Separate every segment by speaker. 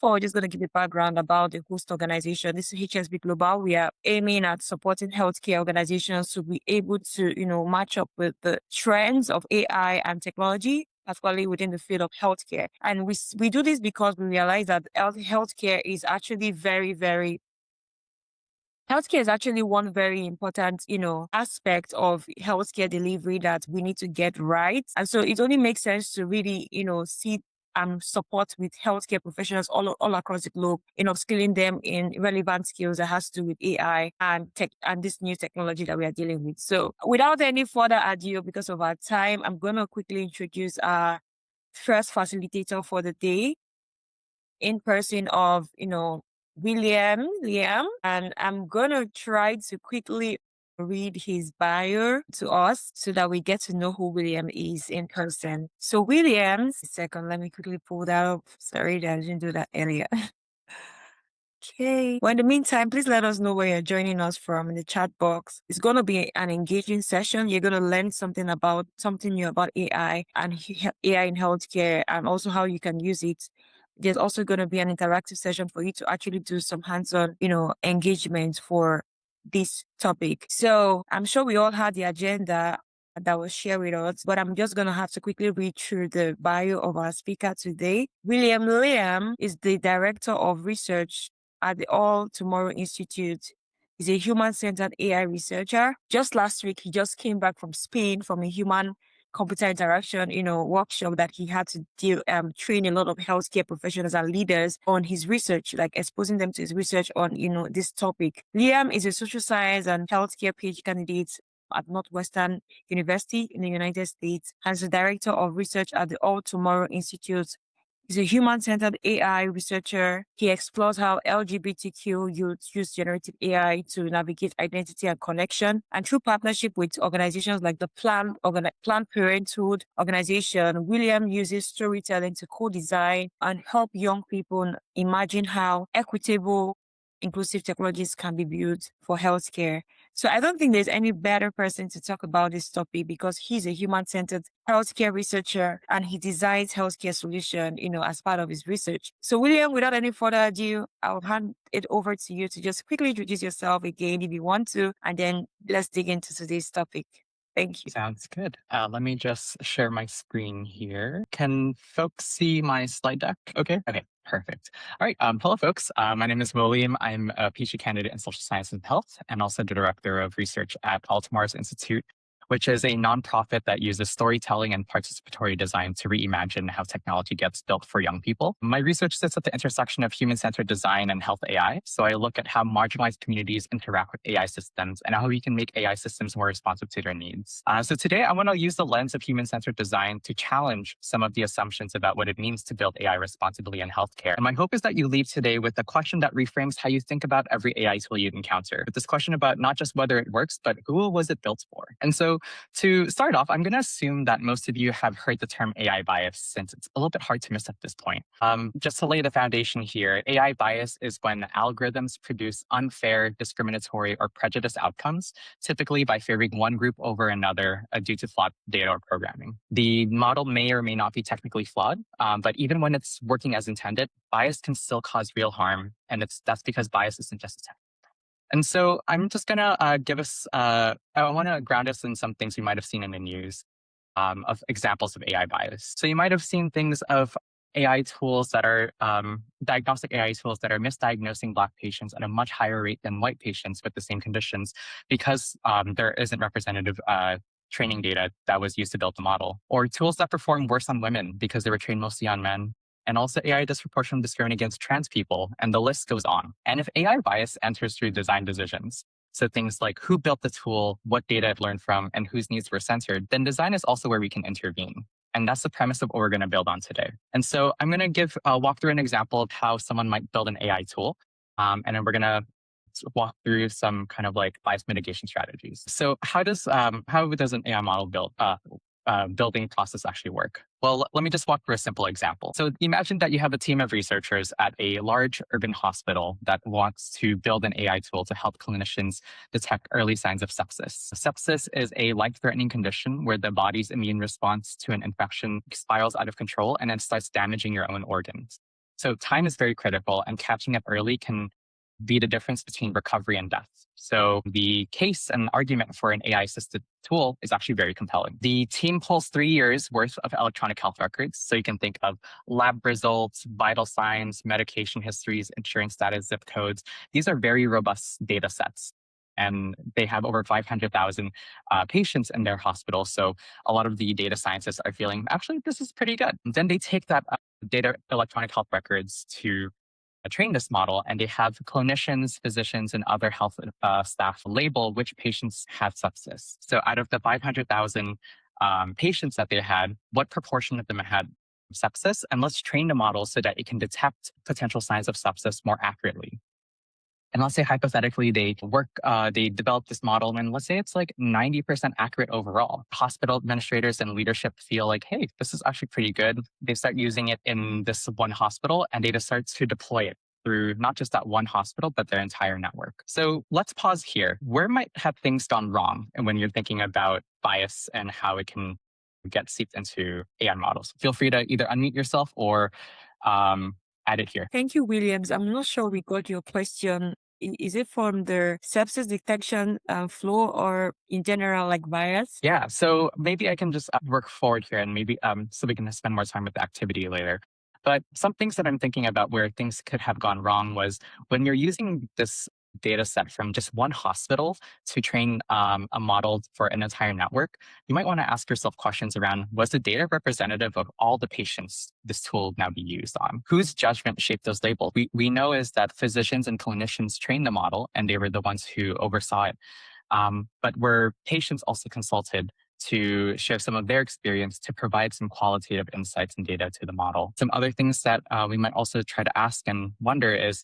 Speaker 1: for, just going to give you background about the host organization. This is HSB Global. We are aiming at supporting healthcare organizations to be able to, match up with the trends of AI and technology, particularly within the field of healthcare. And we do this because we realize that healthcare is actually healthcare is actually one very important, aspect of healthcare delivery that we need to get right. And so it only makes sense to really, see support with healthcare professionals all across the globe in upskilling them in relevant skills that has to do with AI and tech and this new technology that we are dealing with. So without any further ado, because of our time, I'm going to quickly introduce our first facilitator for the day, in person of, Liem, and I'm going to try to quickly read his bio to us so that we get to know who William is in person. So Williams, second, let me quickly pull that up. Sorry that I didn't do that earlier. Okay. Well, in the meantime, please let us know where you're joining us from in the chat box. It's going to be an engaging session. You're going to learn something new about AI and AI in healthcare, and also how you can use it. There's also going to be an interactive session for you to actually do some hands-on, engagement for this topic. So I'm sure we all had the agenda that was shared with us, but I'm just going to have to quickly read through the bio of our speaker today. William Liem is the Director of Research at the All Tomorrow Institute. He's a human-centered AI researcher. Just last week, he just came back from Spain from a human computer interaction, workshop that he had to train a lot of healthcare professionals and leaders on his research, like exposing them to his research on, this topic. Liam is a social science and healthcare PhD candidate at Northwestern University in the United States, and is the director of research at the All Tomorrow Institute. He's a human-centered AI researcher. He explores how LGBTQ youth use generative AI to navigate identity and connection. And through partnership with organizations like the Planned Parenthood organization, William uses storytelling to co-design and help young people imagine how equitable, inclusive technologies can be built for healthcare. So I don't think there's any better person to talk about this topic, because he's a human-centered healthcare researcher and he designs healthcare solution, as part of his research. So William, without any further ado, I'll hand it over to you to just quickly introduce yourself again if you want to, and then let's dig into today's topic. Thank you.
Speaker 2: Sounds good. Let me just share my screen here. Can folks see my slide deck? Okay, perfect. All right. Hello, folks. My name is William. I'm a PhD candidate in social science and health, and also the director of research at Altamar's Institute, which is a nonprofit that uses storytelling and participatory design to reimagine how technology gets built for young people. My research sits at the intersection of human-centered design and health AI. So I look at how marginalized communities interact with AI systems and how we can make AI systems more responsive to their needs. So today, I want to use the lens of human-centered design to challenge some of the assumptions about what it means to build AI responsibly in healthcare. And my hope is that you leave today with a question that reframes how you think about every AI tool you encounter. With this question about not just whether it works, but who was it built for? And so to start off, I'm going to assume that most of you have heard the term AI bias, since it's a little bit hard to miss at this point. Just to lay the foundation here, AI bias is when algorithms produce unfair, discriminatory, or prejudiced outcomes, typically by favoring one group over another due to flawed data or programming. The model may or may not be technically flawed, but even when it's working as intended, bias can still cause real harm, and that's because bias isn't just a tech. And so I'm just going to I want to ground us in some things we might have seen in the news of examples of AI bias. So you might have seen things of AI tools that are diagnostic AI tools that are misdiagnosing Black patients at a much higher rate than white patients with the same conditions, because there isn't representative training data that was used to build the model. Or tools that perform worse on women because they were trained mostly on men. And also AI disproportionately discriminate against trans people, and the list goes on. And if AI bias enters through design decisions, so things like who built the tool, what data it learned from, and whose needs were censored, then design is also where we can intervene. And that's the premise of what we're going to build on today. And so I'm going to walk through an example of how someone might build an AI tool. And then we're going to walk through some kind of like bias mitigation strategies. So how does an AI model building process actually work? Well, let me just walk through a simple example. So imagine that you have a team of researchers at a large urban hospital that wants to build an AI tool to help clinicians detect early signs of sepsis. Sepsis is a life-threatening condition where the body's immune response to an infection spirals out of control and then starts damaging your own organs. So time is very critical, and catching up early can be the difference between recovery and death. So the case and argument for an AI assisted tool is actually very compelling. The team pulls 3 years worth of electronic health records. So you can think of lab results, vital signs, medication histories, insurance status, zip codes. These are very robust data sets. And they have over 500,000 patients in their hospital. So a lot of the data scientists are feeling, actually, this is pretty good. Then they take that data electronic health records to train this model, and they have clinicians, physicians, and other health staff label which patients have sepsis. So out of the 500,000 patients that they had, what proportion of them had sepsis? And let's train the model so that it can detect potential signs of sepsis more accurately. And let's say hypothetically they develop this model, and let's say it's like 90% accurate overall. Hospital administrators and leadership feel like, hey, this is actually pretty good. They start using it in this one hospital, and they just start to deploy it through not just that one hospital, but their entire network. So let's pause here. Where might have things gone wrong? And when you're thinking about bias and how it can get seeped into AI models, feel free to either unmute yourself or add it here.
Speaker 1: Thank you, Williams. I'm not sure we got your question. Is it from the sepsis detection flow or in general, like bias?
Speaker 2: Yeah, so maybe I can just work forward here and maybe so we can spend more time with the activity later. But some things that I'm thinking about where things could have gone wrong was when you're using this data set from just one hospital to train a model for an entire network, you might want to ask yourself questions around, was the data representative of all the patients this tool will now be used on? Whose judgment shaped those labels? We know is that physicians and clinicians trained the model, and they were the ones who oversaw it. But were patients also consulted to share some of their experience to provide some qualitative insights and data to the model? Some other things that we might also try to ask and wonder is,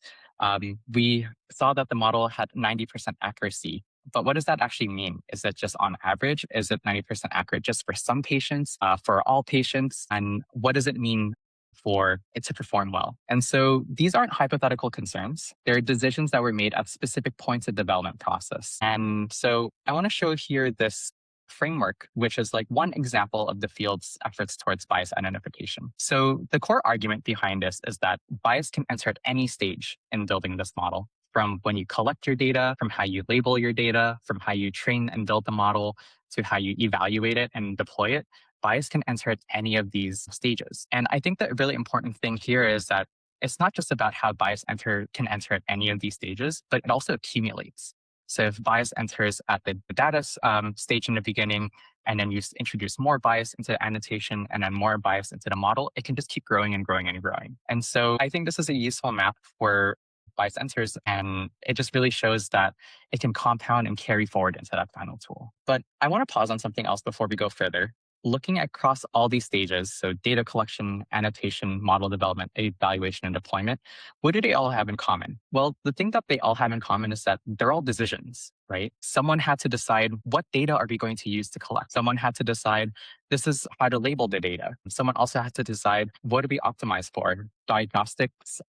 Speaker 2: we saw that the model had 90% accuracy, but what does that actually mean? Is it just on average? Is it 90% accurate just for some patients, for all patients? And what does it mean for it to perform well? And so these aren't hypothetical concerns. They're decisions that were made at specific points of development process. And so I want to show here this framework, which is like one example of the field's efforts towards bias identification. So the core argument behind this is that bias can enter at any stage in building this model, from when you collect your data, from how you label your data, from how you train and build the model, to how you evaluate it and deploy it. Bias can enter at any of these stages. And I think the really important thing here is that it's not just about how bias can enter at any of these stages, but it also accumulates. So if bias enters at the data stage in the beginning, and then you introduce more bias into the annotation and then more bias into the model, it can just keep growing and growing and growing. And so I think this is a useful map where bias enters, and it just really shows that it can compound and carry forward into that final tool. But I want to pause on something else before we go further. Looking across all these stages, so data collection, annotation, model development, evaluation, and deployment, what do they all have in common? Well, the thing that they all have in common is that they're all decisions, right? Someone had to decide, what data are we going to use to collect? Someone had to decide, this is how to label the data. Someone also had to decide, what do we optimize for? Diagnostics,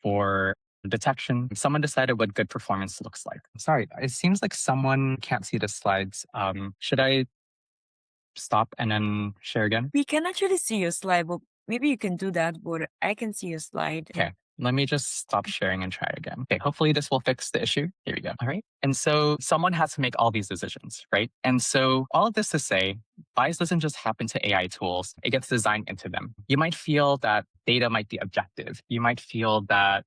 Speaker 2: for detection. Someone decided what good performance looks like. Sorry, it seems like someone can't see the slides. Should I stop and then share again?
Speaker 1: We can actually see your slide, but maybe you can do that, but I can see your slide.
Speaker 2: Okay, let me just stop sharing and try again. Okay, hopefully this will fix the issue. Here we go. All right. And so someone has to make all these decisions, right? And so all of this to say, bias doesn't just happen to AI tools, it gets designed into them. You might feel that data might be objective. You might feel that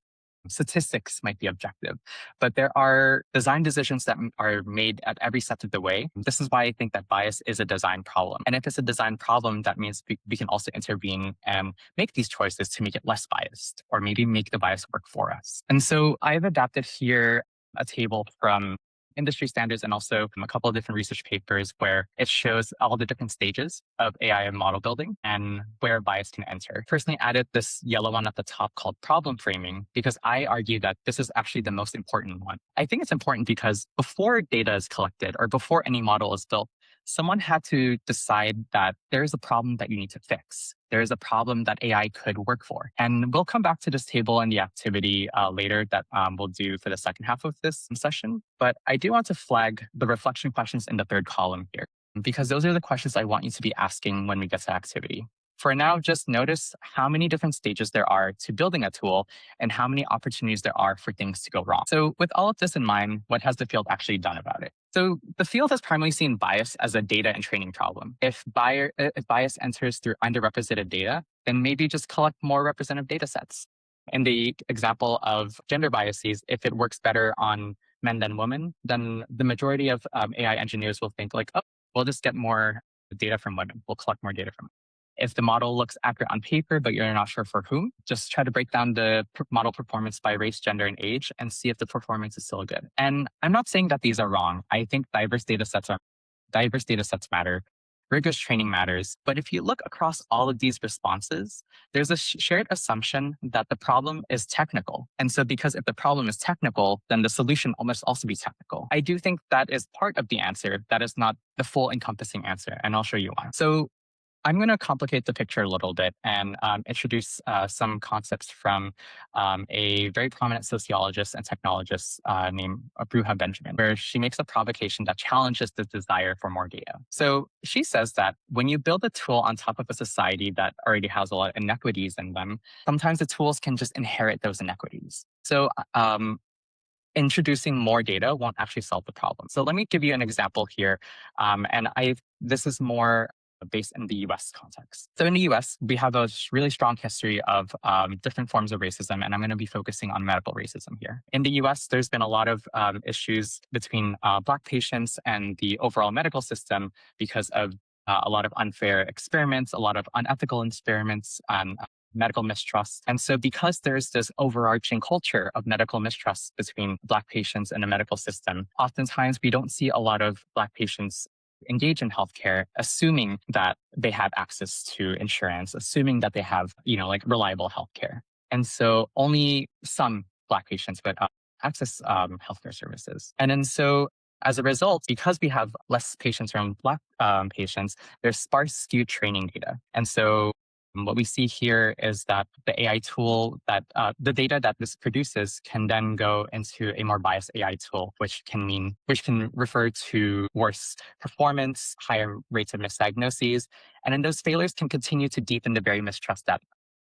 Speaker 2: statistics might be objective, but there are design decisions that are made at every step of the way. This is why I think that bias is a design problem. And if it's a design problem, that means we can also intervene and make these choices to make it less biased, or maybe make the bias work for us. And so I've adapted here a table from industry standards and also a couple of different research papers where it shows all the different stages of AI and model building and where bias can enter. Personally added this yellow one at the top called problem framing, because I argue that this is actually the most important one. I think it's important because before data is collected or before any model is built, someone had to decide that there is a problem that you need to fix. There is a problem that AI could work for. And we'll come back to this table and the activity later that we'll do for the second half of this session. But I do want to flag the reflection questions in the third column here, because those are the questions I want you to be asking when we get to activity. For now, just notice how many different stages there are to building a tool and how many opportunities there are for things to go wrong. So with all of this in mind, what has the field actually done about it? So the field has primarily seen bias as a data and training problem. If bias enters through underrepresented data, then maybe just collect more representative data sets. In the example of gender biases, if it works better on men than women, then the majority of AI engineers will think like, oh, we'll just get more data from women. We'll collect more data from women. If the model looks accurate on paper, but you're not sure for whom, just try to break down the model performance by race, gender, and age and see if the performance is still good. And I'm not saying that these are wrong. I think diverse data sets matter. Rigorous training matters. But if you look across all of these responses, there's a shared assumption that the problem is technical. And so because if the problem is technical, then the solution must also be technical. I do think that is part of the answer. That is not the full encompassing answer. And I'll show you why. So I'm going to complicate the picture a little bit and introduce some concepts from a very prominent sociologist and technologist named Bruha Benjamin, where she makes a provocation that challenges the desire for more data. So she says that when you build a tool on top of a society that already has a lot of inequities in them, sometimes the tools can just inherit those inequities. So introducing more data won't actually solve the problem. So let me give you an example here. This is more based in the US context. So in the US, we have a really strong history of different forms of racism, and I'm going to be focusing on medical racism here. In the US, there's been a lot of issues between Black patients and the overall medical system because of a lot of unfair experiments, a lot of unethical experiments, and medical mistrust. And so because there's this overarching culture of medical mistrust between Black patients and the medical system, oftentimes we don't see a lot of Black patients engage in healthcare, assuming that they have access to insurance, assuming that they have, like reliable healthcare. And so only some Black patients would access healthcare services. And then so as a result, because we have less patients from Black patients, there's sparse skewed training data. And so what we see here is that the AI tool that the data that this produces can then go into a more biased AI tool, which can refer to worse performance, higher rates of misdiagnoses, and then those failures can continue to deepen the very mistrust that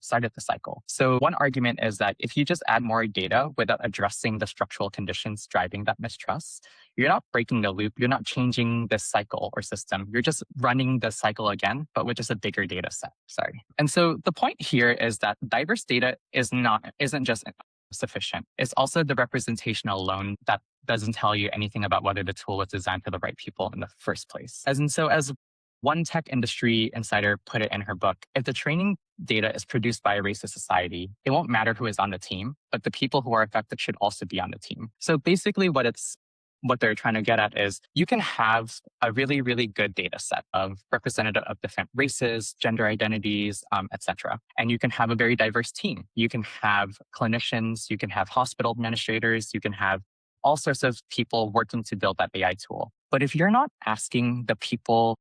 Speaker 2: started the cycle. So one argument is that if you just add more data without addressing the structural conditions driving that mistrust, you're not breaking the loop. You're not changing the cycle or system. You're just running the cycle again, but with just a bigger data set. Sorry. And so the point here is that diverse data isn't just sufficient. It's also the representation alone that doesn't tell you anything about whether the tool was designed for the right people in the first place. As one tech industry insider put it in her book, if the training data is produced by a racist society, it won't matter who is on the team, but the people who are affected should also be on the team. So basically what they're trying to get at is you can have a really, really good data set of representative of different races, gender identities, etc. And you can have a very diverse team. You can have clinicians, you can have hospital administrators, you can have all sorts of people working to build that AI tool. But if you're not asking the people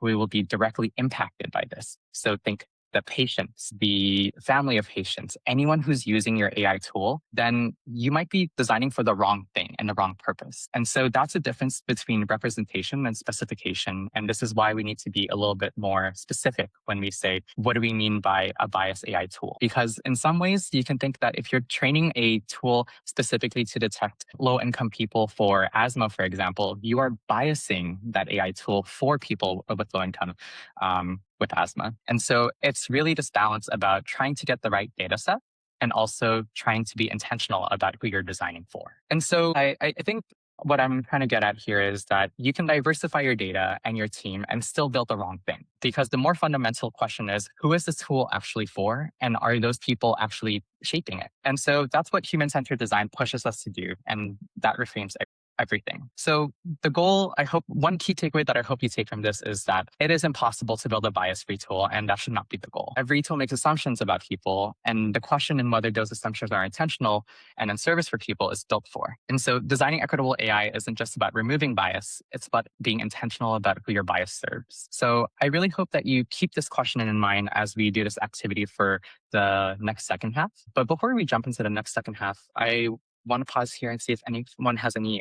Speaker 2: who will be directly impacted by this, so think the patients, the family of patients, anyone who's using your AI tool, then you might be designing for the wrong thing and the wrong purpose. And so that's the difference between representation and specification. And this is why we need to be a little bit more specific when we say, what do we mean by a biased AI tool? Because in some ways, you can think that if you're training a tool specifically to detect low-income people for asthma, for example, you are biasing that AI tool for people with low income with asthma. And so it's really this balance about trying to get the right data set and also trying to be intentional about who you're designing for. And so I think what I'm trying to get at here is that you can diversify your data and your team and still build the wrong thing. Because the more fundamental question is, who is this tool actually for? And are those people actually shaping it? And so that's what human-centered design pushes us to do. And that reframes everything. So the goal, one key takeaway that I hope you take from this is that it is impossible to build a bias-free tool, and that should not be the goal. Every tool makes assumptions about people, and the question in whether those assumptions are intentional and in service for people is built for. And so designing equitable AI isn't just about removing bias, it's about being intentional about who your bias serves. So I really hope that you keep this question in mind as we do this activity for the next second half. But before we jump into the next second half, I want to pause here and see if anyone has any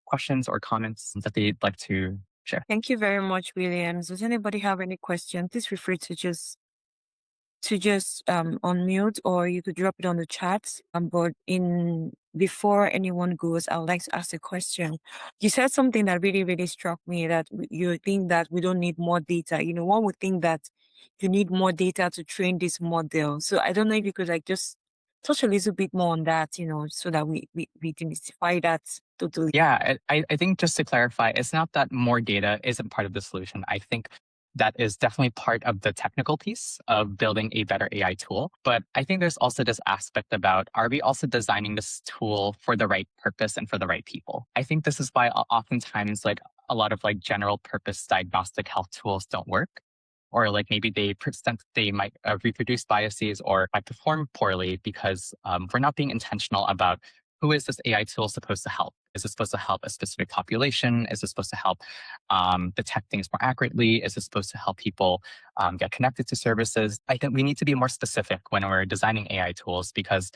Speaker 2: questions or comments that they'd like to share.
Speaker 1: Thank you very much, Williams. Does anybody have any questions? Please feel free to just to just unmute, or you could drop it on the chat. But in before anyone goes, I would like to ask a question. You said something that really, really struck me, that you think that we don't need more data. One would think that you need more data to train this model. So I don't know if you could like just touch a little bit more on that, so that we demystify that totally.
Speaker 2: Yeah, I think just to clarify, it's not that more data isn't part of the solution. I think that is definitely part of the technical piece of building a better AI tool. But I think there's also this aspect about, are we also designing this tool for the right purpose and for the right people? I think this is why oftentimes like a lot of like general purpose diagnostic health tools don't work. Or like maybe they might reproduce biases or might perform poorly because we're not being intentional about who is this AI tool supposed to help? Is it supposed to help a specific population? Is it supposed to help detect things more accurately? Is it supposed to help people get connected to services? I think we need to be more specific when we're designing AI tools because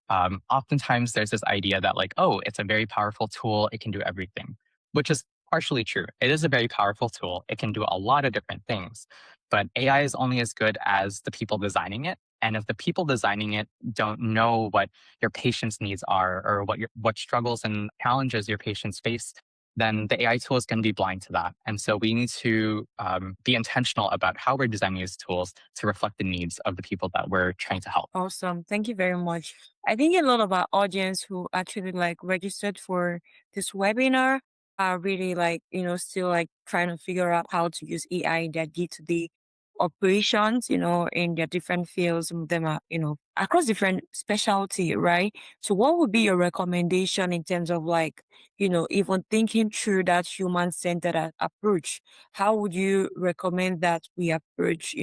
Speaker 2: oftentimes there's this idea that like, oh, it's a very powerful tool. It can do everything, which is partially true. It is a very powerful tool. It can do a lot of different things, but AI is only as good as the people designing it. And if the people designing it don't know what your patient's needs are or what struggles and challenges your patients face, then the AI tool is going to be blind to that. And so we need to be intentional about how we're designing these tools to reflect the needs of the people that we're trying to help.
Speaker 1: Awesome. Thank you very much. I think a lot of our audience who actually like registered for this webinar are really like, still like trying to figure out how to use AI in their day-to-day operations, in their different fields. Some of them are, across different specialty, right? So what would be your recommendation in terms of like, even thinking through that human-centered approach? How would you recommend that we approach,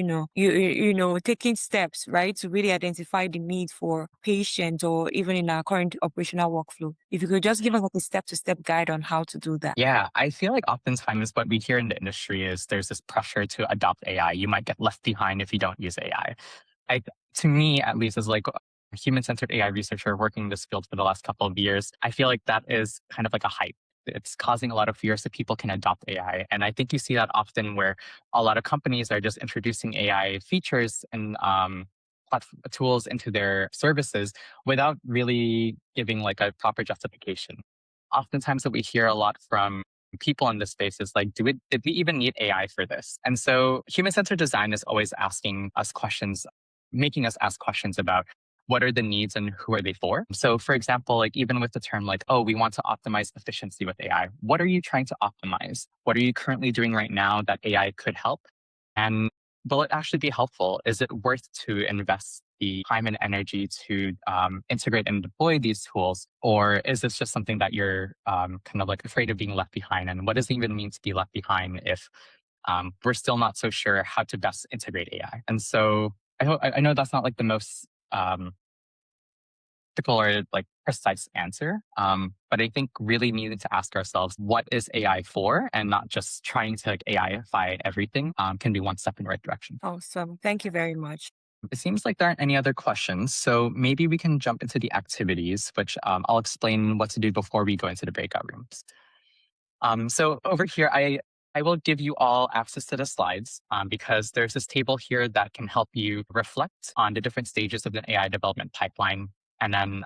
Speaker 1: taking steps, right, to really identify the need for patients or even in our current operational workflow? If you could just give us like a step-to-step guide on how to do that.
Speaker 2: Yeah, I feel like oftentimes what we hear in the industry is there's this pressure to adopt AI. You might get left behind if you don't use AI. To me, at least, as like a human-centered AI researcher working in this field for the last couple of years, I feel like that is kind of like a hype. It's causing a lot of fears that people can adopt AI. And I think you see that often where a lot of companies are just introducing AI features and tools into their services without really giving like a proper justification. Oftentimes what we hear a lot from people in this space is like, did we even need AI for this? And so human-centered design is always asking us questions, making us ask questions about what are the needs and who are they for? So for example, like even with the term like, oh, we want to optimize efficiency with AI. What are you trying to optimize? What are you currently doing right now that AI could help? And will it actually be helpful? Is it worth to invest the time and energy to integrate and deploy these tools? Or is this just something that you're kind of like afraid of being left behind? And what does it even mean to be left behind if we're still not so sure how to best integrate AI? And so I know that's not like the most practical or like precise answer. But I think really needing to ask ourselves, what is AI for? And not just trying to like AIify everything can be one step in the right direction.
Speaker 1: Awesome. Thank you very much.
Speaker 2: It seems like there aren't any other questions. So maybe we can jump into the activities, which I'll explain what to do before we go into the breakout rooms. So over here, I will give you all access to the slides because there's this table here that can help you reflect on the different stages of the AI development pipeline. And then,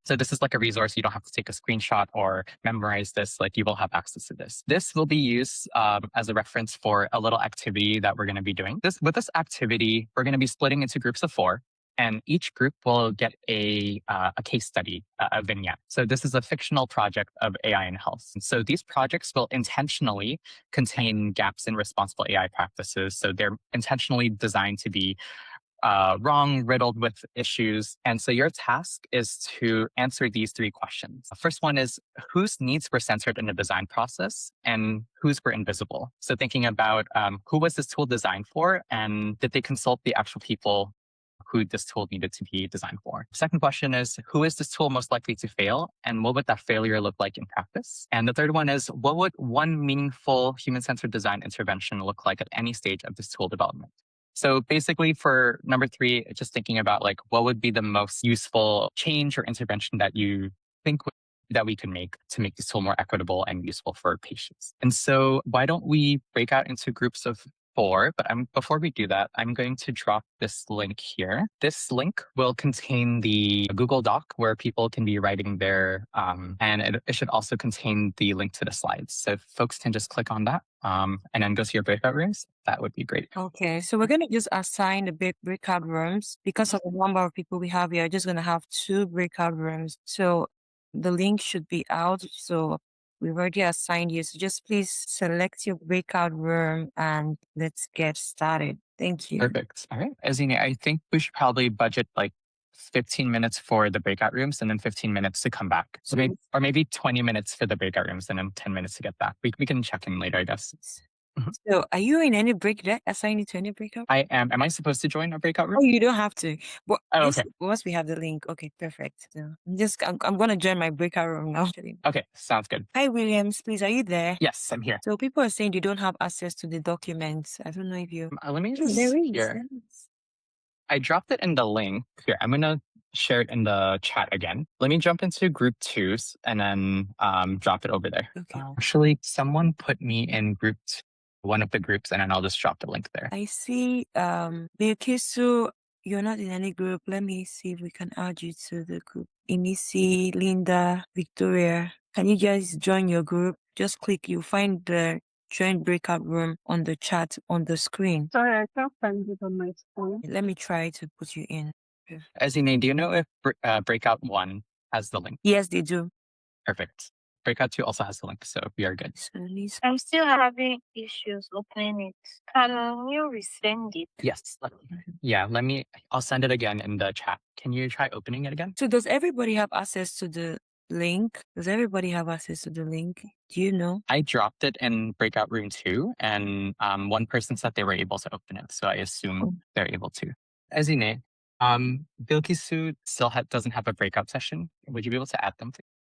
Speaker 2: so this is like a resource. You don't have to take a screenshot or memorize this. Like you will have access to this. This will be used as a reference for a little activity that we're going to be doing. With this activity, we're going to be splitting into groups of 4. And each group will get a case study, a vignette. So this is a fictional project of AI in health. And so these projects will intentionally contain gaps in responsible AI practices. So they're intentionally designed to be wrong, riddled with issues. And so your task is to answer these 3 questions. The first one is, whose needs were censored in the design process and whose were invisible? So thinking about who was this tool designed for, and did they consult the actual people who this tool needed to be designed for? Second question is, who is this tool most likely to fail? And what would that failure look like in practice? And the third one is, what would one meaningful human-centered design intervention look like at any stage of this tool development? So basically for number 3, just thinking about like, what would be the most useful change or intervention that you think that we can make to make this tool more equitable and useful for patients. And so why don't we break out into groups of 4, but before we do that, I'm going to drop this link here. This link will contain the Google Doc where people can be writing their, and it should also contain the link to the slides. So if folks can just click on that and then go to your breakout rooms, that would be great.
Speaker 1: Okay, so we're going to just assign the breakout rooms. Because of the number of people we have here, just going to have 2 breakout rooms. So the link should be out. So we've already assigned you. So just please select your breakout room and let's get started. Thank you.
Speaker 2: Perfect. All right. Azine, I think we should probably budget like 15 minutes for the breakout rooms and then 15 minutes to come back. So maybe 20 minutes for the breakout rooms and then 10 minutes to get back. We can check in later, I guess.
Speaker 1: So are you in any assigned you to any breakout?
Speaker 2: I am. Am I supposed to join a breakout room?
Speaker 1: Oh, you don't have to. But
Speaker 2: okay.
Speaker 1: Once we have the link, okay, perfect. So I'm gonna join my breakout room now.
Speaker 2: Okay, sounds good.
Speaker 1: Hi, Williams. Please, are you there?
Speaker 2: Yes, I'm here.
Speaker 1: So people are saying you don't have access to the documents. I don't know if you.
Speaker 2: Let me just
Speaker 1: There is.
Speaker 2: here. I dropped it in the link here. I'm gonna share it in the chat again. Let me jump into group 2s and then drop it over there.
Speaker 1: Okay.
Speaker 2: Actually, someone put me in one of the groups, and then I'll just drop the link there.
Speaker 1: I see. Bilkisu, you're not in any group. Let me see if we can add you to the group. Inisi, Linda, Victoria. Can you guys join your group? Just click. You'll find the join breakout room on the chat on the screen.
Speaker 3: Sorry, I can't find it on my screen.
Speaker 1: Let me try to put you in.
Speaker 2: Azine, do you know if breakout 1 has the link?
Speaker 1: Yes, they do.
Speaker 2: Perfect. Breakout 2 also has the link, so we are good.
Speaker 3: I'm still having issues opening it. Can you resend it?
Speaker 2: Yes. I'll send it again in the chat. Can you try opening it again?
Speaker 1: So does everybody have access to the link? Does everybody have access to the link? Do you know?
Speaker 2: I dropped it in breakout room 2, and one person said they were able to open it, so I assume they're able to. Azine, Bilkisu still doesn't have a breakout session. Would you be able to add them?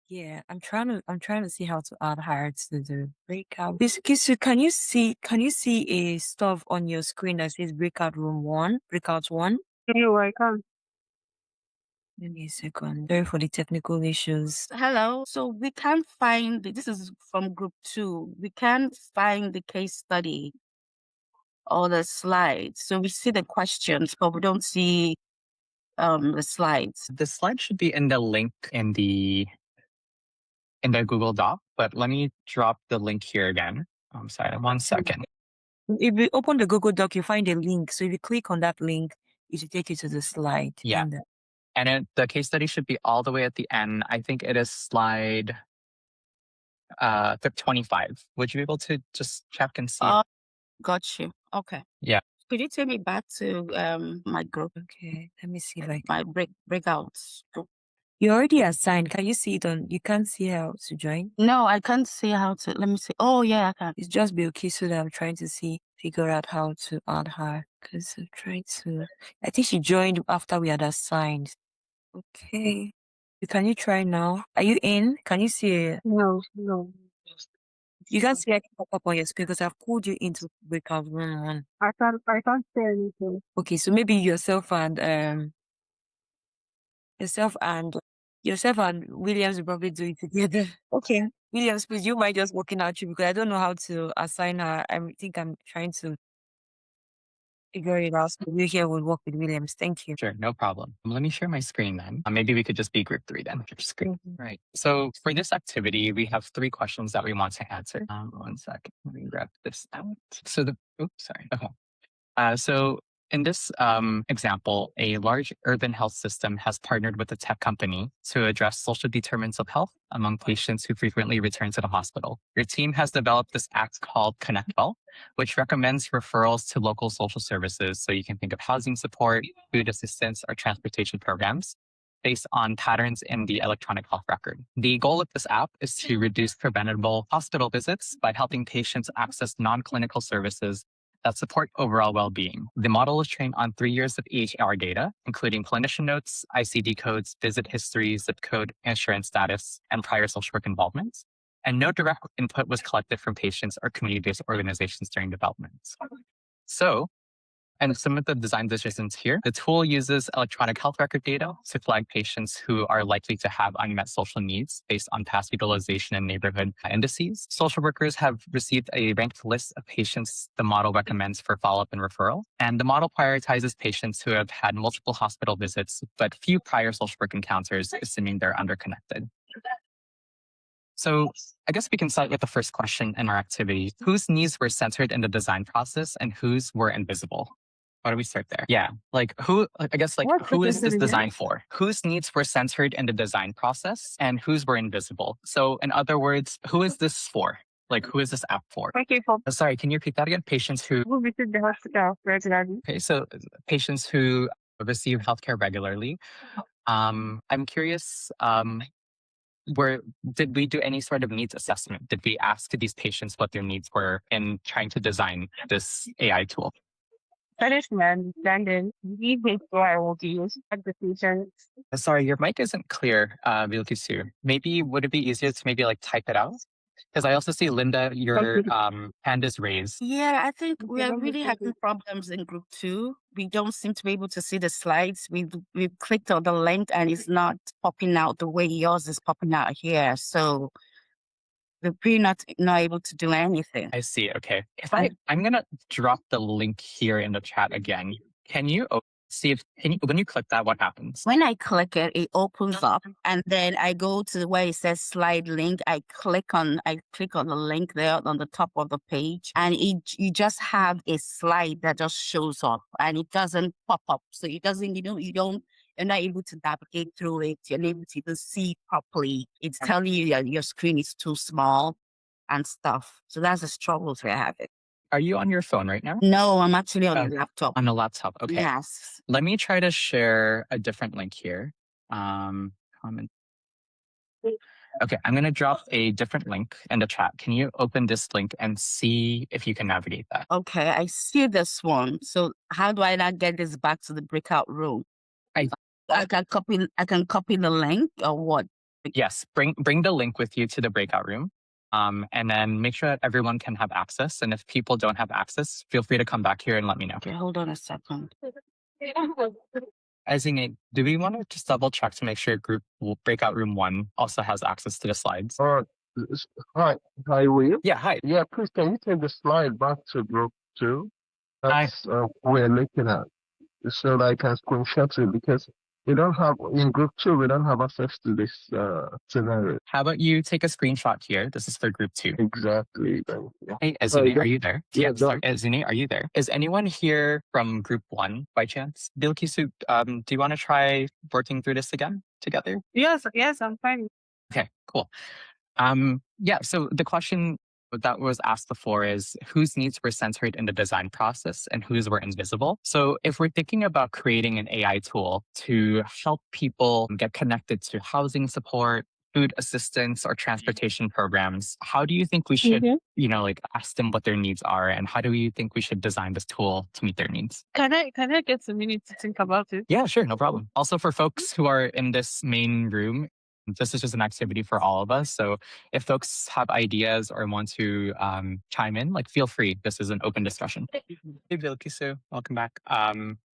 Speaker 1: Yeah, I'm trying to see how to add her to the breakout. Kisu, can you see a stuff on your screen that says breakout 1?
Speaker 3: No, I can't.
Speaker 1: Give me a second. Sorry for the technical issues.
Speaker 3: Hello. So we can't find this is from group 2. We can't find the case study or the slides. So we see the questions, but we don't see the slides.
Speaker 2: The slide should be in the link in the Google Doc, but let me drop the link here again. I'm sorry, 1 second.
Speaker 1: If you open the Google Doc, you find a link. So if you click on that link, it should take you to the slide.
Speaker 2: Yeah. And the case study should be all the way at the end. I think it is slide 25. Would you be able to just check and see?
Speaker 3: Got you. Okay.
Speaker 2: Yeah.
Speaker 3: Could you take me back to my group?
Speaker 1: Okay. Let me see
Speaker 3: my breakouts group.
Speaker 1: You already assigned. Can you see it on? You can't see how to join?
Speaker 3: No, I can't see how to. Let me see. Oh, yeah, I can.
Speaker 1: It's just Bilkisu that I'm trying to figure out how to add her. Because I'm trying to. I think she joined after we had assigned. Okay. Can you try now? Are you in? Can you see it?
Speaker 3: No.
Speaker 1: You can't see it pop up on your screen because I've pulled you into breakout room 1.
Speaker 3: I can't see anything.
Speaker 1: Okay, so maybe yourself and Williams will probably do it together. Okay. Williams, please, you might just working out you because I don't know how to assign her. I think I'm trying to figure it out. So you here will work with Williams. Thank you.
Speaker 2: Sure, no problem. Let me share my screen then. Maybe we could just be group 3 then. Screen. Right. So for this activity, we have 3 questions that we want to answer. 1 second. Let me grab this out. So so in this example, a large urban health system has partnered with a tech company to address social determinants of health among patients who frequently return to the hospital. Your team has developed this app called ConnectWell, which recommends referrals to local social services. So you can think of housing support, food assistance, or transportation programs based on patterns in the electronic health record. The goal of this app is to reduce preventable hospital visits by helping patients access non-clinical services that support overall well-being. The model is trained on 3 years of EHR data, including clinician notes, ICD codes, visit history, zip code, insurance status, and prior social work involvement. And no direct input was collected from patients or community-based organizations during development. So And some of the design decisions here, the tool uses electronic health record data to flag patients who are likely to have unmet social needs based on past utilization and neighborhood indices. Social workers have received a ranked list of patients the model recommends for follow-up and referral. And the model prioritizes patients who have had multiple hospital visits, but few prior social work encounters, assuming they're underconnected. So I guess we can start with the first question in our activity. Whose needs were centered in the design process and whose were invisible? Why don't we start there? Yeah. Like who, I guess like who is this designed for? Whose needs were centered in the design process and whose were invisible? So in other words, who is this for? Like who is this app for?
Speaker 1: Okay, for
Speaker 2: Sorry, can you repeat that again? Patients who,
Speaker 1: who visit the hospital regularly.
Speaker 2: okay, so patients who receive healthcare regularly. I'm curious, did we do any sort of needs assessment? Did we ask these patients what their needs were in trying to design this AI tool?
Speaker 1: Finish my understanding. We make sure I will use the patients.
Speaker 2: Sorry, your mic isn't clear, Vilkisu. Maybe would it be easier to maybe like type it out? Because I also see Linda, your hand is raised.
Speaker 3: Yeah, I think we are really having problems in group 2. We don't seem to be able to see the slides. We've clicked on the link and it's not popping out the way yours is popping out here. So we're pretty not able to do anything.
Speaker 2: I see. Okay. I'm gonna drop the link here in the chat again. Can you see if when you click that, what happens?
Speaker 3: When I click it, it opens up, and then I go to where it says slide link. I click on the link there on the top of the page, and you just have a slide that just shows up, and it doesn't pop up. So it doesn't, you're not able to navigate through it. You're not able to even see properly. It's telling you that your screen is too small and stuff. So that's the struggles we're having.
Speaker 2: Are you on your phone right now?
Speaker 3: No, I'm actually on a laptop.
Speaker 2: On a laptop. Okay.
Speaker 3: Yes.
Speaker 2: Let me try to share a different link here. Comment. Okay, I'm going to drop a different link in the chat. Can you open this link and see if you can navigate that?
Speaker 3: Okay, I see this one. So how do I now get this back to the breakout room? I can copy the link or what?
Speaker 2: Yes, bring the link with you to the breakout room. And then make sure that everyone can have access. And if people don't have access, feel free to come back here and let me know.
Speaker 3: Okay, hold on a second.
Speaker 2: Azine, do we want to just double check to make sure breakout room 1 also has access to the slides?
Speaker 4: Hi, Will.
Speaker 2: Yeah, hi.
Speaker 4: Yeah, please, can you take the slide back to group 2? That's we're looking at, so that I can screenshot it, because we don't have, in group 2, we don't have access to this scenario.
Speaker 2: How about you take a screenshot here? This is for group 2.
Speaker 4: Exactly. Thank you.
Speaker 2: Hey, Azine, are you there?
Speaker 4: Yeah,
Speaker 2: sorry. Azine, are you there? Is anyone here from group 1 by chance? Bilkisu, do you want to try working through this again together?
Speaker 1: Yes, I'm fine.
Speaker 2: Okay, cool. Yeah, so the question that was asked before is whose needs were centered in the design process and whose were invisible. So if we're thinking about creating an AI tool to help people get connected to housing support, food assistance, or transportation programs, how do you think we should, ask them what their needs are, and how do you think we should design this tool to meet their needs?
Speaker 1: Can I get a minute to think about it?
Speaker 2: Yeah, sure, no problem. Also, for folks who are in this main room, this is just an activity for all of us. So if folks have ideas or want to chime in, feel free. This is an open discussion. Hey, Bilkisu, welcome back.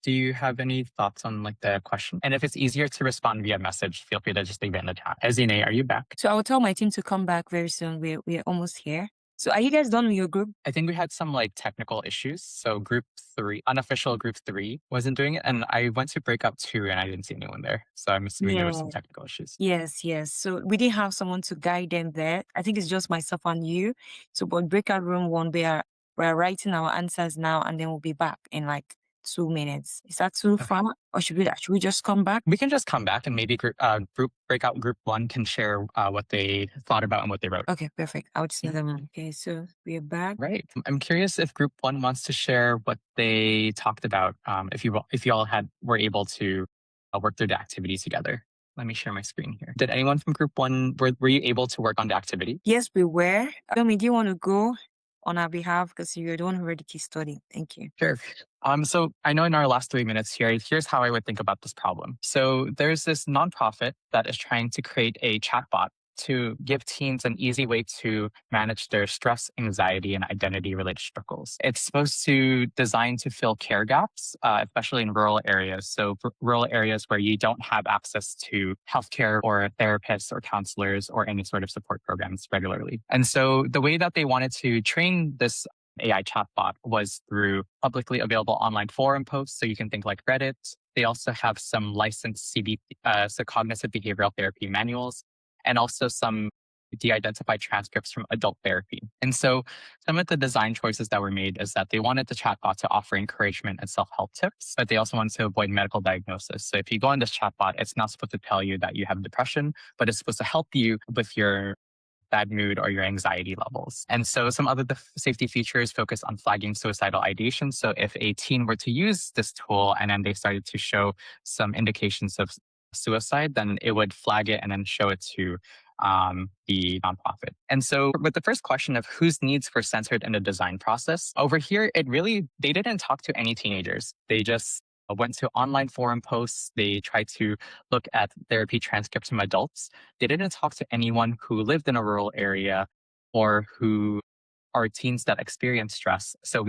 Speaker 2: Do you have any thoughts on the question? And if it's easier to respond via message, feel free to just leave it in the chat. Azine, are you back?
Speaker 1: So I will tell my team to come back very soon. We're almost here. So are you guys done with your group?
Speaker 2: I think we had some technical issues. So group 3, unofficial group 3 wasn't doing it. And I went to breakout 2 and I didn't see anyone there. So I'm assuming there were some technical issues.
Speaker 1: Yes. So we didn't have someone to guide them there. I think it's just myself and you. So but breakout room 1, we're writing our answers now, and then we'll be back in 2 minutes. Is that too far? Or should we just come back?
Speaker 2: We can just come back, and maybe breakout group 1 can share what they thought about and what they wrote.
Speaker 1: Okay, perfect. I'll just see them. Okay, so we're back.
Speaker 2: Right. I'm curious if group 1 wants to share what they talked about. If you all were able to work through the activity together. Let me share my screen here. Did anyone from group 1 were you able to work on the activity?
Speaker 1: Yes, we were. Domi, do you want to go on our behalf, because you're the one who read the case study? Thank you.
Speaker 2: Sure. So I know in our last 3 minutes here's how I would think about this problem. So there's this nonprofit that is trying to create a chatbot to give teens an easy way to manage their stress, anxiety, and identity-related struggles. It's supposed to design to fill care gaps, especially in rural areas. So rural areas where you don't have access to healthcare or therapists or counselors or any sort of support programs regularly. And so the way that they wanted to train this AI chatbot was through publicly available online forum posts. So you can think like Reddit. They also have some licensed so cognitive behavioral therapy manuals, and also some de-identified transcripts from adult therapy. And so some of the design choices that were made is that they wanted the chatbot to offer encouragement and self-help tips, but they also wanted to avoid medical diagnosis. So if you go on this chatbot, it's not supposed to tell you that you have depression, but it's supposed to help you with your bad mood or your anxiety levels. And so some other safety features focus on flagging suicidal ideation. So if a teen were to use this tool and then they started to show some indications of suicide, then it would flag it and then show it to the nonprofit. And so with the first question of whose needs were censored in the design process, over here, they didn't talk to any teenagers. They just went to online forum posts. They tried to look at therapy transcripts from adults. They didn't talk to anyone who lived in a rural area or who are teens that experience stress. So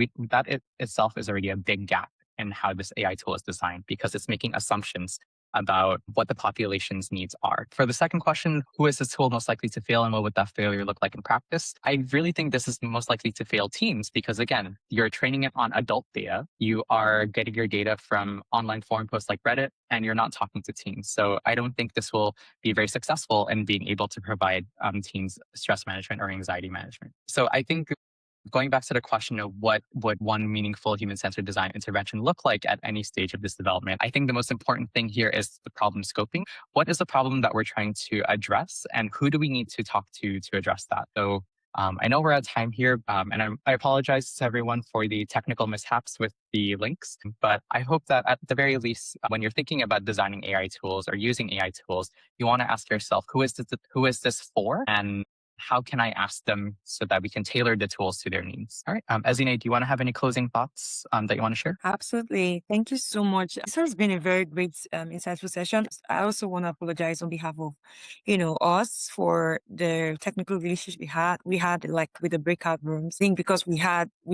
Speaker 2: itself is already a big gap in how this AI tool is designed, because it's making assumptions about what the population's needs are. For the second question, who is this tool most likely to fail and what would that failure look like in practice? I really think this is most likely to fail teens because, again, you're training it on adult data. You are getting your data from online forum posts like Reddit, and you're not talking to teens. So I don't think this will be very successful in being able to provide teens stress management or anxiety management. So I think going back to the question of what would one meaningful human-centered design intervention look like at any stage of this development, I think the most important thing here is the problem scoping. What is the problem that we're trying to address, and who do we need to talk to address that? So I know we're at time here, and I apologize to everyone for the technical mishaps with the links, but I hope that at the very least, when you're thinking about designing AI tools or using AI tools, you want to ask yourself, who is this for? And how can I ask them so that we can tailor the tools to their needs? All right. Ezine, do you want to have any closing thoughts that you want to share?
Speaker 1: Absolutely. Thank you so much. This has been a very great, insightful session. I also want to apologize on behalf of, us for the technical glitches we had. We had like with the breakout rooms thing because we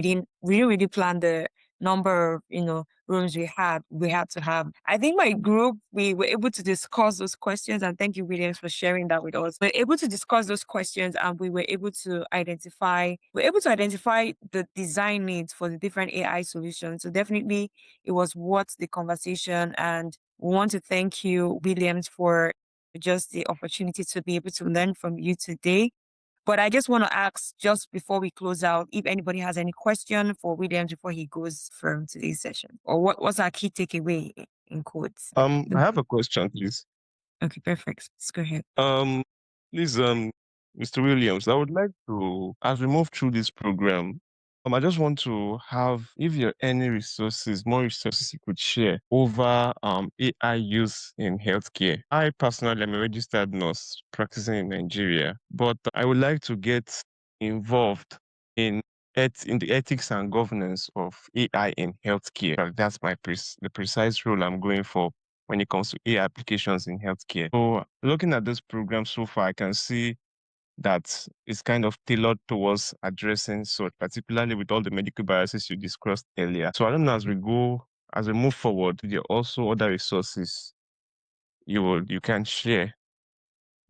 Speaker 1: didn't really plan the number of, rooms we had to have. I think my group, we were able to discuss those questions, and thank you, Williams, for sharing that with us. We were able to discuss those questions, and we were able to identify the design needs for the different AI solutions. So definitely it was worth the conversation, and we want to thank you, Williams, for just the opportunity to be able to learn from you today. But I just want to ask, just before we close out, if anybody has any question for Williams before he goes from today's session, or what's our key takeaway in quotes?
Speaker 4: I have a question, please.
Speaker 1: Okay, perfect. Let's go ahead.
Speaker 4: Please, Mr. Williams, I would like to, as we move through this program, I just want to have, if there are any more resources you could share over AI use in healthcare. I personally am a registered nurse practicing in Nigeria, but I would like to get involved in the ethics and governance of AI in healthcare. That's the precise role I'm going for when it comes to AI applications in healthcare. So looking at this program so far, I can see that it's kind of tailored towards addressing, so particularly with all the medical biases you discussed earlier. So I don't know, as we move forward, there are also other resources you can share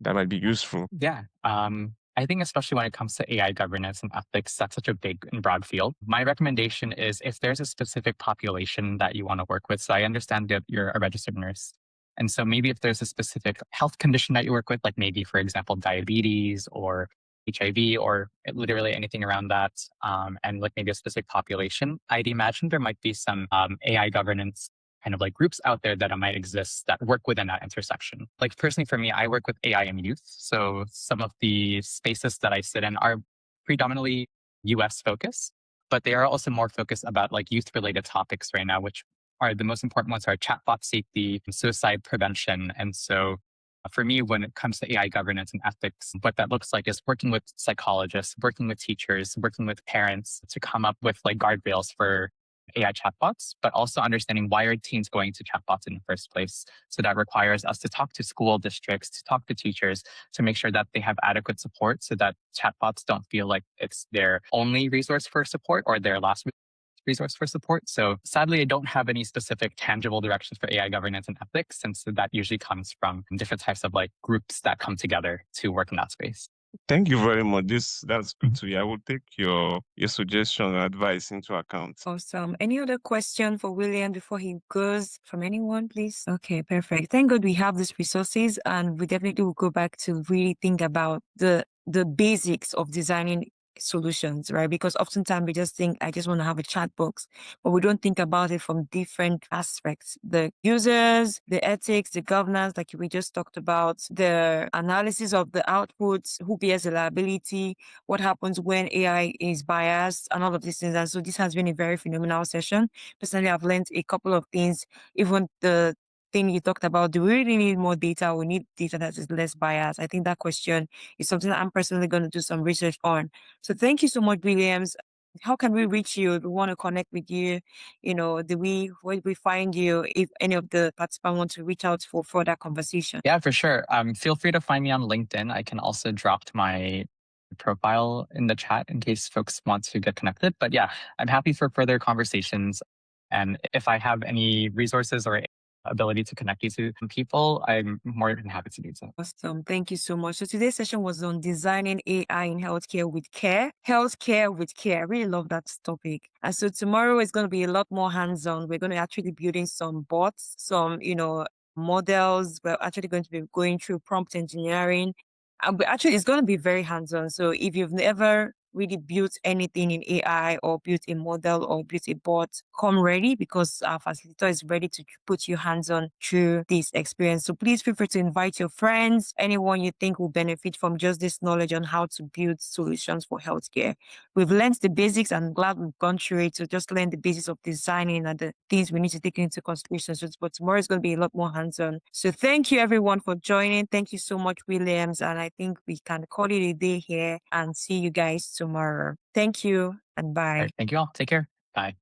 Speaker 4: that might be useful.
Speaker 2: Yeah. I think especially when it comes to AI governance and ethics, that's such a big and broad field. My recommendation is if there's a specific population that you want to work with, so I understand that you're a registered nurse. And so maybe if there's a specific health condition that you work with, like maybe, for example, diabetes or HIV or literally anything around that, and like maybe a specific population, I'd imagine there might be some AI governance kind of like groups out there that might exist that work within that intersection. Like personally for me, I work with AI and youth. So some of the spaces that I sit in are predominantly US focused, but they are also more focused about like youth related topics right now, which are the most important ones are chatbot safety, suicide prevention. And so for me, when it comes to AI governance and ethics, what that looks like is working with psychologists, working with teachers, working with parents to come up with like guardrails for AI chatbots, but also understanding why are teens going to chatbots in the first place. So that requires us to talk to school districts, to talk to teachers, to make sure that they have adequate support so that chatbots don't feel like it's their only resource for support or their last resource for support. So sadly, I don't have any specific tangible directions for AI governance and ethics, since that usually comes from different types of like groups that come together to work in that space.
Speaker 5: Thank you very much. That's good to hear. I will take your suggestion and advice into account.
Speaker 1: Awesome. Any other question for William before he goes from anyone, please? Okay, perfect. Thank God we have these resources, and we definitely will go back to really think about the basics of designing solutions, right? Because oftentimes we just think, I just want to have a chat box, but we don't think about it from different aspects: the users, the ethics, the governance, like we just talked about, the analysis of the outputs, who bears the liability, what happens when AI is biased, and all of these things. And so this has been a very phenomenal session. Personally, I've learned a couple of things. Even the thing you talked about, do we really need more data? We need data that is less biased. I think that question is something that I'm personally going to do some research on. So thank you so much, Williams. How can we reach you if we want to connect with you? You know, where do we find you if any of the participants want to reach out for further conversation?
Speaker 2: Yeah, for sure. Feel free to find me on LinkedIn. I can also drop my profile in the chat in case folks want to get connected. But yeah, I'm happy for further conversations. And if I have any resources or ability to connect you to people, I'm more than happy to do so.
Speaker 1: Awesome. Thank you so much. So today's session was on designing AI in healthcare with care. Healthcare with care. I really love that topic. And so tomorrow is going to be a lot more hands-on. We're going to actually be building some bots, some, models. We're actually going to be going through prompt engineering. But actually, it's going to be very hands-on. So if you've never really built anything in AI or built a model or built a bot, come ready, because our facilitator is ready to put you hands-on through this experience. So please feel free to invite your friends, anyone you think will benefit from just this knowledge on how to build solutions for healthcare. We've learned the basics. I'm glad we've gone through it. So just learn the basics of designing and the things we need to take into consideration. So, but tomorrow is going to be a lot more hands-on. So thank you everyone for joining. Thank you so much, Williams. And I think we can call it a day here and see you guys tomorrow. Thank you and bye.
Speaker 2: All right, thank you all. Take care. Bye.